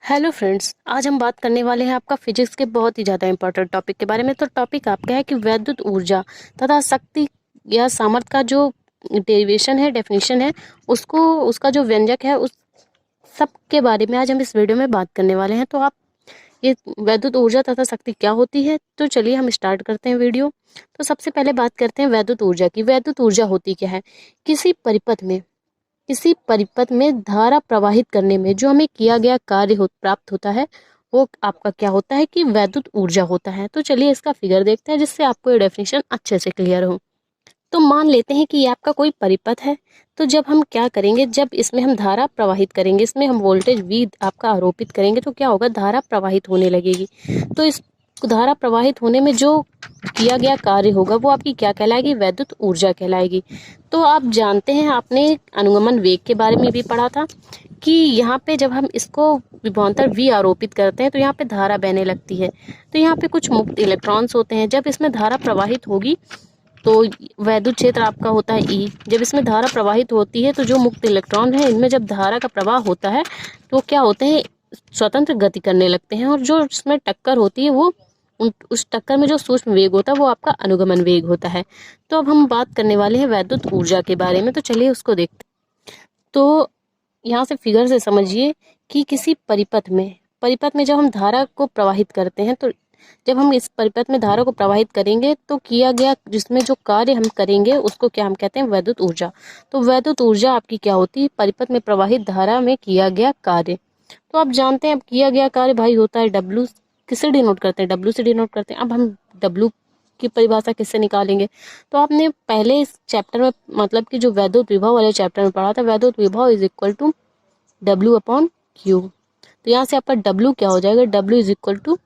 Hello friends, आज हम बात करने वाले हैं आपका फिजिक्स के बहुत ही ज़्यादा इंपॉर्टेंट टॉपिक के बारे में। तो टॉपिक आपका है कि वैद्युत ऊर्जा तथा शक्ति या सामर्थ्य का जो डेरिवेशन है, डेफिनेशन है, उसको उसका जो व्यंजक है, उस सब के बारे में आज हम इस वीडियो में बात करने वाले हैं। तो आप ये वैद्युत ऊर्जा तथा शक्ति क्या होती है, तो चलिए हम स्टार्ट करते हैं वीडियो। तो सबसे पहले बात करते हैं वैद्युत ऊर्जा की। वैद्युत ऊर्जा होती क्या है? किसी परिपथ में किसी परिपथ में धारा प्रवाहित करने में जो हमें किया गया कार्य प्राप्त होता है, वो आपका क्या होता है कि वैद्युत ऊर्जा होता है। तो चलिए इसका फिगर देखते हैं, जिससे आपको ये डेफिनेशन अच्छे से क्लियर हो। तो मान लेते हैं कि ये आपका कोई परिपथ है। तो जब हम क्या करेंगे, जब इसमें हम धारा प्रवाहित करेंगे, इसमें हम वोल्टेज V आपका आरोपित करेंगे, तो क्या होगा, धारा प्रवाहित होने लगेगी। तो इस धारा प्रवाहित होने में जो किया गया कार्य होगा, वो आपकी क्या कहलाएगी? वैद्युत ऊर्जा कहलाएगी। तो आप जानते हैं, आपने अनुगमन वेग के बारे में भी पढ़ा था कि यहाँ पे जब हम इसको विभवांतर V आरोपित करते हैं, तो यहाँ पे धारा बहने लगती है। तो यहाँ पे कुछ मुक्त इलेक्ट्रॉन्स होते हैं। जब इसमें धारा प्रवाहित होगी, तो वैद्युत क्षेत्र आपका होता है E। जब इसमें धारा प्रवाहित होती है, तो जो मुक्त इलेक्ट्रॉन है, इनमें जब धारा का प्रवाह होता है, तो क्या होते हैं, स्वतंत्र गति करने लगते हैं। और जो इसमें टक्कर होती है, वो उस टक्कर में जो सूक्ष्म वेग होता है, वो आपका अनुगमन वेग होता है। तो अब हम बात करने वाले हैं वैद्युत ऊर्जा के बारे में। तो चलिए उसको देखते हैं। तो यहाँ से फिगर से समझिए कि किसी परिपथ में जब हम धारा को प्रवाहित करते हैं, तो जब हम इस परिपथ में धारा को प्रवाहित करेंगे, तो किया गया जिसमें जो कार्य हम करेंगे, उसको क्या हम कहते हैं? वैद्युत ऊर्जा। तो वैद्युत ऊर्जा आपकी क्या होती है? परिपथ में प्रवाहित धारा में किया गया कार्य। तो आप जानते हैं, अब किया गया कार्य भाई होता है W। किससे डिनोट करते हैं? W से डिनोट करते हैं। अब हम W की परिभाषा किससे निकालेंगे? तो आपने पहले इस चैप्टर में, मतलब कि जो वैद्युत विभव वाले चैप्टर में पढ़ा था, वैद्युत विभव is equal to W upon Q। तो यहाँ से आपका W क्या हो जाएगा? W is equal to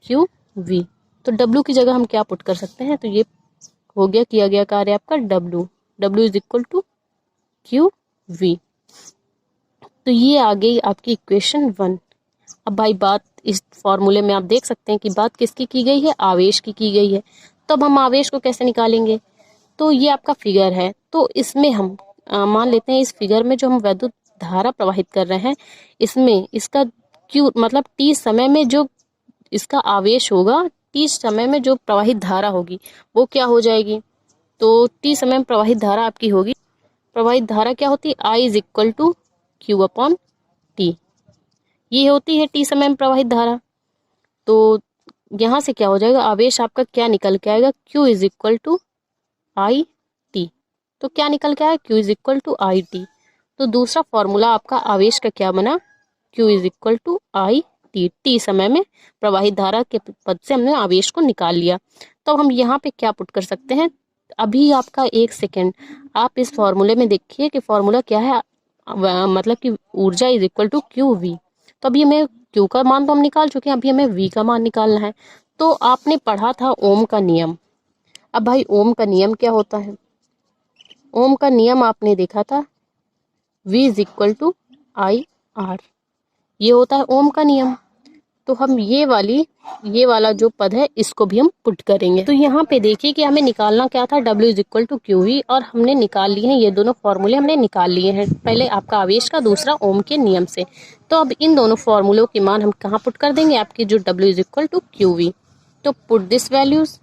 QV। तो W की जगह हम क्या पुट कर सकते हैं? तो ये हो गया किया गया कार्य आपका W is equal to QV। तो ये आ गई आपकी इक्वेशन 1। अब भाई बात इस फॉर्मूले में आप देख सकते हैं कि बात किसकी की गई है? आवेश की गई है। तो अब हम आवेश को कैसे निकालेंगे? तो ये आपका फिगर है। तो इसमें हम मान लेते हैं, इस फिगर में जो हम वैद्युत धारा प्रवाहित कर रहे हैं, इसमें इसका Q मतलब T समय में जो इसका आवेश होगा, T समय में जो प्रवाहित धारा होगी, वो क्या हो जाएगी? तो T समय में प्रवाहित धारा आपकी होगी, प्रवाहित धारा क्या होती है? I is equal to Q upon T। ये होती है T समय में प्रवाहित धारा। तो यहाँ से क्या हो जाएगा? आवेश आपका क्या निकल के आएगा? Q is equal to I T. तो क्या निकल के आया? Q is equal to I T. तो दूसरा फॉर्मूला आपका आवेश का क्या बना? Q is equal to I T. T समय में प्रवाहित धारा के पद से हमने आवेश को निकाल लिया। तो हम यहाँ पे क्या पुट कर सकते हैं? अभी आपका एक सेकेंड, आप इस फॉर्मूले में देखिए कि फॉर्मूला क्या है। मतलब कि ऊर्जा is equal to Q V. तो अभी हमें Q का मान तो हम निकाल चुके हैं, अभी हमें V का मान निकालना है। तो आपने पढ़ा था ओम का नियम। अब भाई ओम का नियम क्या होता है? ओम का नियम आपने देखा था, V is equal to I R. ये होता है ओम का नियम। तो हम ये वाला जो पद है, इसको भी हम पुट करेंगे। तो यहाँ पे देखिए कि हमें निकालना क्या था? W is equal to Q V. और हमने निकाल लिए हैं, ये दोनों फॉर्मूले हमने निकाल लिए हैं, पहले आपका आवेश का, दूसरा ओम के नियम से। तो अब इन दोनों फॉर्मूलों के मान हम कहाँ पुट कर देंगे? आपकी जो W is equal to Q V. तो put this values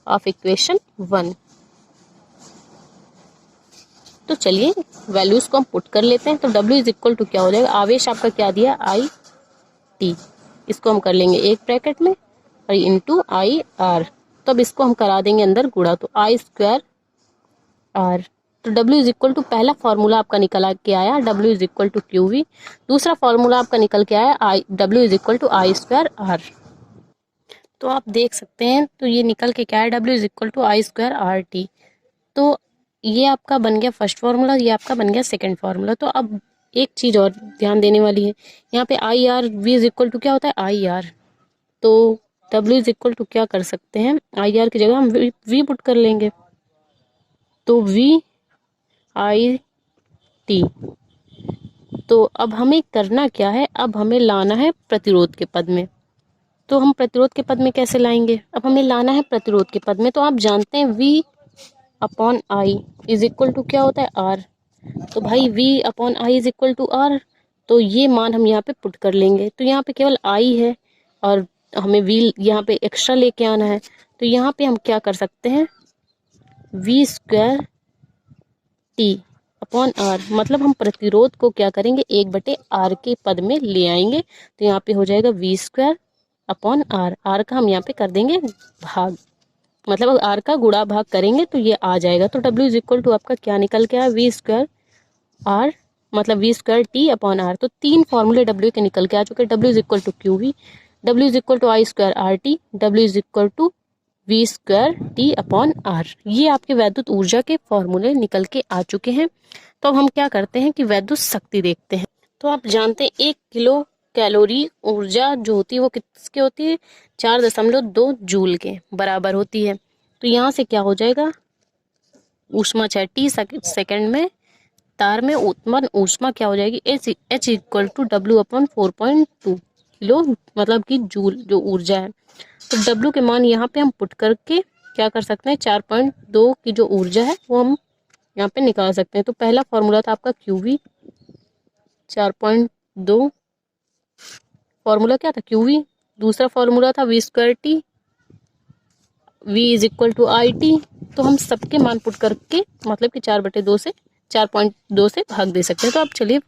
of equation 1। तो चलिए वैल्यूज को हम पुट कर लेते हैं। तो W इज इक्वल टू क्या हो जाएगा? आवेश आपका क्या दिया? I T. इसको हम कर लेंगे एक ब्रैकेट में और इंटू आई आर। तो अब इसको हम करा देंगे अंदर गुणा, तो आई स्क्वायर आर। तो W इज इक्वल टू, पहला फॉर्मूला आपका निकल के आया W is equal to Q V. दूसरा फॉर्मूला आपका निकल के आया W is equal to I square R. तो आप देख सकते हैं, तो ये निकल के क्या है? W is equal to I square R T. तो ये आपका बन गया फर्स्ट फार्मूला, ये आपका बन गया सेकंड फार्मूला। तो अब एक चीज और ध्यान देने वाली है, यहाँ पे I R, V is equal to क्या होता है? I R. तो W इज इक्वल टू क्या कर सकते हैं? आई आर की जगह हम V पुट कर लेंगे। तो V आई टी। तो अब हमें करना क्या है? अब हमें लाना है प्रतिरोध के पद में। तो हम प्रतिरोध के पद में कैसे लाएंगे? अब हमें लाना है प्रतिरोध के पद में। तो आप जानते हैं V upon I is equal to क्या होता है? आर। तो भाई V upon I is equal to R, तो ये मान हम यहाँ पे पुट कर लेंगे। तो यहाँ पे केवल आई है और हमें V यहाँ पे एक्स्ट्रा लेके आना है। तो यहाँ पे हम क्या कर सकते हैं, V square T upon R, मतलब हम प्रतिरोध को क्या करेंगे, 1/r के पद में ले आएंगे। तो यहाँ पे हो जाएगा V square upon R, R का हम यहाँ पे कर देंगे भाग, मतलब आर का गुणा भाग करेंगे तो ये आ जाएगा। तो W इज इक्वल टू आपका क्या निकल के आया, V स्क्वायर आर मतलब V square T upon R. तो 3 फॉर्मूले W के निकल के आ चुके हैं। W is equal to Q V, W is equal to I square R T, W is equal to V square T upon R. ये आपके वैद्युत ऊर्जा के फॉर्मूले निकल के आ चुके हैं। तो अब हम क्या करते हैं कि वैद्युत शक्ति देखते हैं। तो आप जानते हैं 1 किलो कैलोरी ऊर्जा जो होती है वो किसके होती है, 4.2 जूल के बराबर होती है। तो यहाँ से क्या हो जाएगा, ऊष्मा चाहे टी सेकेंड में तार में उत्पन्न ऊष्मा क्या हो जाएगी, H equal to W upon 4.2 kilo मतलब कि जूल जो ऊर्जा है। तो W के मान यहाँ पे हम पुट करके क्या कर सकते हैं, 4.2 की जो ऊर्जा है वो हम यहाँ पे निकाल सकते हैं। तो पहला फॉर्मूला था आपका QV 4.2, फॉर्मूला क्या था QV। दूसरा फॉर्मूला था V square T, V is equal to I T. तो हम सबके मान पुट करके मतलब कि 4/2 से 4.2 से भाग दे सकते हैं। तो अब चलिए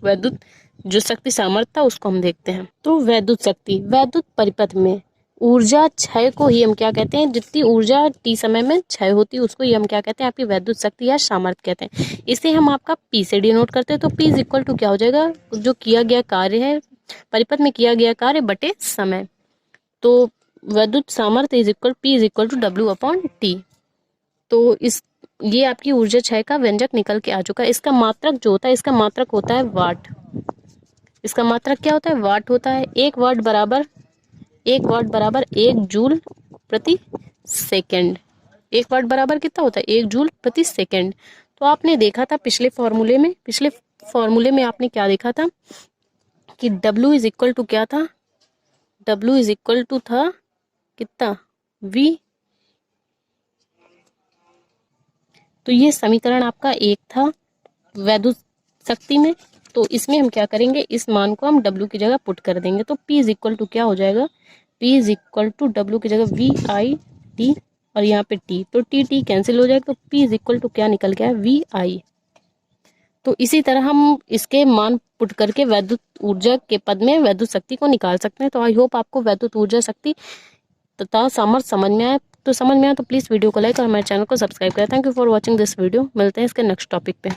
वैद्युत जो शक्ति सामर्थ्य था उसको हम देखते हैं। तो वैद्युत शक्ति, वैद्युत परिपथ में ऊर्जा क्षय को ही हम क्या कहते हैं, जितनी ऊर्जा टी समय में क्षय होती है उसको ही हम क्या कहते हैं, आपकी वैद्युत शक्ति या सामर्थ्य कहते हैं। इसे हम आपका P से डिनोट करते हैं। तो P इज इक्वल टू क्या हो जाएगा, जो किया गया कार्य है, परिपथ में किया गया कार्य बटे समय। तो वैद्युत सामर्थ्य is equal P is equal to W upon T. तो ये आपकी ऊर्जा क्षय का व्यंजक निकल के आ चुका है। इसका मात्रक जो होता है, इसका मात्रक होता है वाट। इसका मात्रक क्या होता है, वाट होता है। 1 वाट बराबर 1 जूल प्रति सेकेंड। 1 वाट बराबर कितना होता है, 1 जूल प्रति सेकेंड। तो आपने देखा था पिछले फॉर्मूले में आपने क्या देखा था कि W इज इक्वल टू क्या था, W इज इक्वल टू था कितना, V। तो ये समीकरण आपका 1 था वैद्युत शक्ति में। तो इसमें हम क्या करेंगे, इस मान को हम W की जगह पुट कर देंगे। तो P इज इक्वल टू क्या हो जाएगा, P is equal to W की जगह V आई टी और यहाँ पे T, तो T कैंसिल हो जाएगा। तो P इज इक्वल टू क्या निकल गया, V आई। तो इसी तरह हम इसके मान पुट करके वैद्युत ऊर्जा के पद में वैद्युत शक्ति को निकाल सकते हैं। तो आई होप आपको वैद्युत ऊर्जा शक्ति तथा सामर्थ्य समझ में आया। तो प्लीज़ वीडियो को लाइक और हमारे चैनल को सब्सक्राइब करें। Thank you for watching this video. मिलते हैं इसके नेक्स्ट टॉपिक पे।